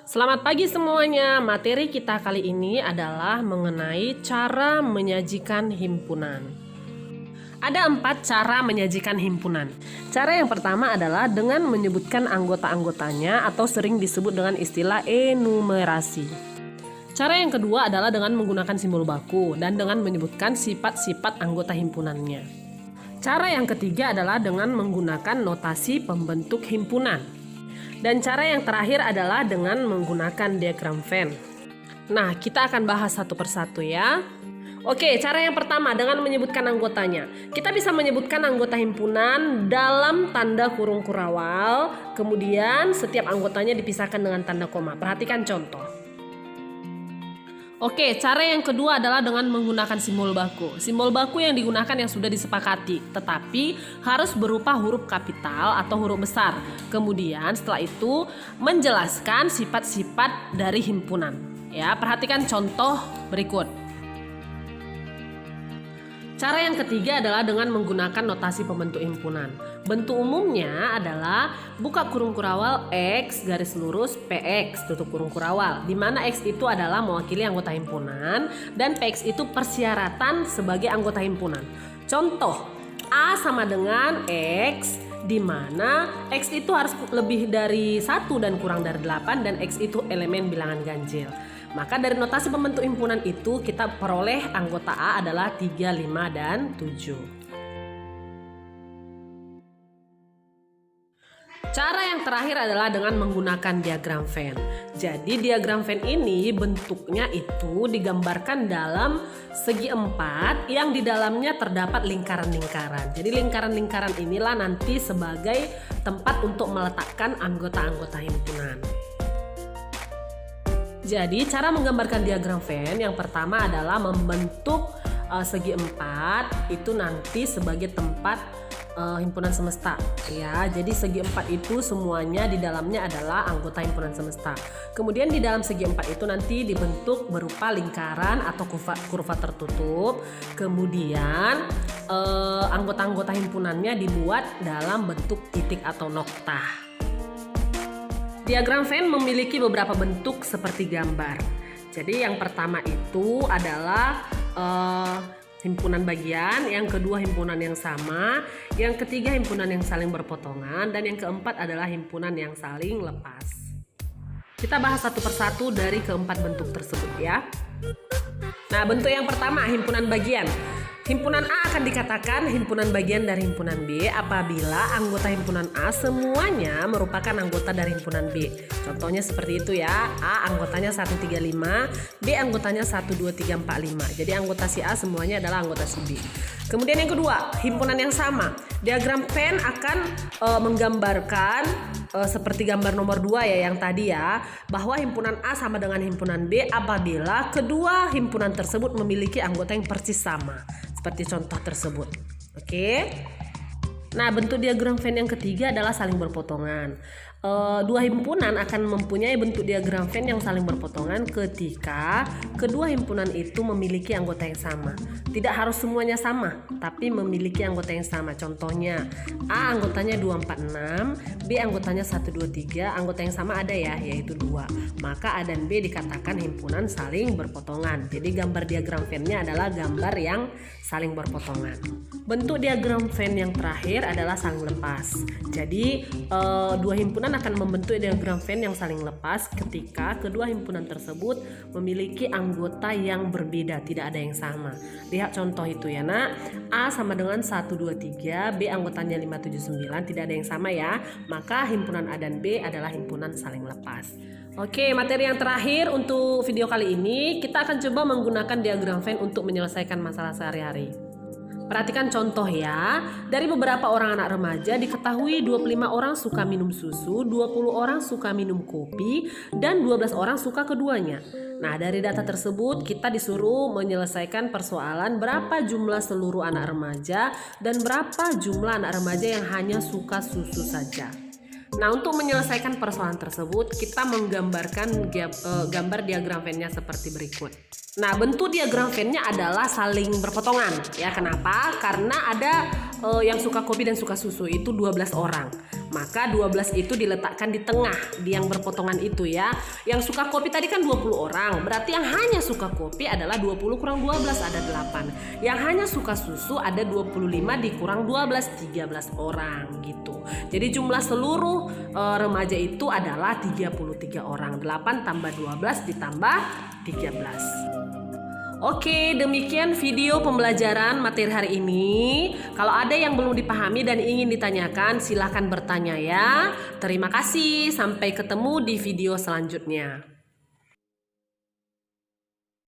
Selamat pagi semuanya. Materi kita kali ini adalah mengenai cara menyajikan himpunan. Ada 4 cara menyajikan himpunan. Cara yang pertama adalah dengan menyebutkan anggota-anggotanya atau sering disebut dengan istilah enumerasi. Cara yang kedua adalah dengan menggunakan simbol baku dan dengan menyebutkan sifat-sifat anggota himpunannya. Cara yang ketiga adalah dengan menggunakan notasi pembentuk himpunan. Dan cara yang terakhir adalah dengan menggunakan diagram Venn. Nah, kita akan bahas satu persatu ya. Oke, cara yang pertama dengan menyebutkan anggotanya. Kita bisa menyebutkan anggota himpunan dalam tanda kurung kurawal. Kemudian setiap anggotanya dipisahkan dengan tanda koma. Perhatikan contoh. Oke, cara yang kedua adalah dengan menggunakan simbol baku. Simbol baku yang digunakan yang sudah disepakati, tetapi harus berupa huruf kapital atau huruf besar. Kemudian setelah itu menjelaskan sifat-sifat dari himpunan. Ya, perhatikan contoh berikut. Cara yang ketiga adalah dengan menggunakan notasi pembentuk himpunan. Bentuk umumnya adalah buka kurung kurawal X garis lurus PX tutup kurung kurawal, di mana X itu adalah mewakili anggota himpunan dan PX itu persyaratan sebagai anggota himpunan. Contoh, A sama dengan X, di mana X itu harus lebih dari 1 dan kurang dari 8 dan X itu elemen bilangan ganjil. Maka dari notasi pembentuk himpunan itu kita peroleh anggota A adalah 3, 5, dan 7. Cara yang terakhir adalah dengan menggunakan diagram Venn. Jadi diagram Venn ini bentuknya itu digambarkan dalam segi 4 yang di dalamnya terdapat lingkaran-lingkaran. Jadi lingkaran-lingkaran inilah nanti sebagai tempat untuk meletakkan anggota-anggota himpunan. Jadi cara menggambarkan diagram Venn yang pertama adalah membentuk segi 4 itu nanti sebagai tempat himpunan semesta ya. Jadi segi 4 itu semuanya di dalamnya adalah anggota himpunan semesta. Kemudian di dalam segi 4 itu nanti dibentuk berupa lingkaran atau kurva tertutup. Kemudian anggota-anggota himpunannya dibuat dalam bentuk titik atau noktah. Diagram Venn memiliki beberapa bentuk seperti gambar. Jadi yang pertama itu adalah himpunan bagian, yang kedua himpunan yang sama, yang ketiga himpunan yang saling berpotongan, dan yang keempat adalah himpunan yang saling lepas. Kita bahas satu persatu dari keempat bentuk tersebut ya. Nah, bentuk yang pertama himpunan bagian. Himpunan A akan dikatakan himpunan bagian dari himpunan B apabila anggota himpunan A semuanya merupakan anggota dari himpunan B. Contohnya seperti itu ya. A anggotanya 135, B anggotanya 1, 2, 3, 4, 5. Jadi anggota si A semuanya adalah anggota si B. Kemudian yang kedua, himpunan yang sama. Diagram Venn akan menggambarkan seperti gambar nomor 2 ya yang tadi ya, bahwa himpunan A sama dengan himpunan B apabila kedua himpunan tersebut memiliki anggota yang persis sama. Seperti contoh tersebut. Oke. Nah, bentuk diagram Venn yang ketiga adalah saling berpotongan. Dua himpunan akan mempunyai bentuk diagram Venn yang saling berpotongan ketika kedua himpunan itu memiliki anggota yang sama. Tidak harus semuanya sama, tapi memiliki anggota yang sama. Contohnya, A anggotanya 246, B anggotanya 123, anggota yang sama ada ya, yaitu 2. Maka A dan B dikatakan himpunan saling berpotongan. Jadi gambar diagram Venn-nya adalah gambar yang saling berpotongan. Bentuk diagram Venn yang terakhir adalah saling lepas. Jadi dua himpunan akan membentuk diagram Venn yang saling lepas ketika kedua himpunan tersebut memiliki anggota yang berbeda, tidak ada yang sama. Lihat contoh itu ya nak. A sama dengan 1, 2, 3, B anggotanya 5, 7, 9, tidak ada yang sama ya. Maka himpunan A dan B adalah himpunan saling lepas. Oke, materi yang terakhir untuk video kali ini, kita akan coba menggunakan diagram Venn untuk menyelesaikan masalah sehari-hari. Perhatikan contoh ya. Dari beberapa orang anak remaja diketahui 25 orang suka minum susu, 20 orang suka minum kopi, dan 12 orang suka keduanya. Nah, dari data tersebut kita disuruh menyelesaikan persoalan berapa jumlah seluruh anak remaja dan berapa jumlah anak remaja yang hanya suka susu saja. Nah, untuk menyelesaikan persoalan tersebut kita menggambarkan gambar diagram Venn-nya seperti berikut. Nah, bentuk diagram Venn-nya adalah saling berpotongan. Ya, kenapa? Karena ada yang suka kopi dan suka susu itu 12 orang. Maka 12 itu diletakkan di tengah, di yang berpotongan itu ya. Yang suka kopi tadi kan 20 orang. Berarti yang hanya suka kopi adalah 20 kurang 12 ada 8. Yang hanya suka susu ada 25 dikurang 12, 13 orang gitu. Jadi jumlah seluruh remaja itu adalah 33 orang. 8 tambah 12 ditambah 13. Oke, demikian video pembelajaran materi hari ini. Kalau ada yang belum dipahami dan ingin ditanyakan, silahkan bertanya ya. Terima kasih, sampai ketemu di video selanjutnya.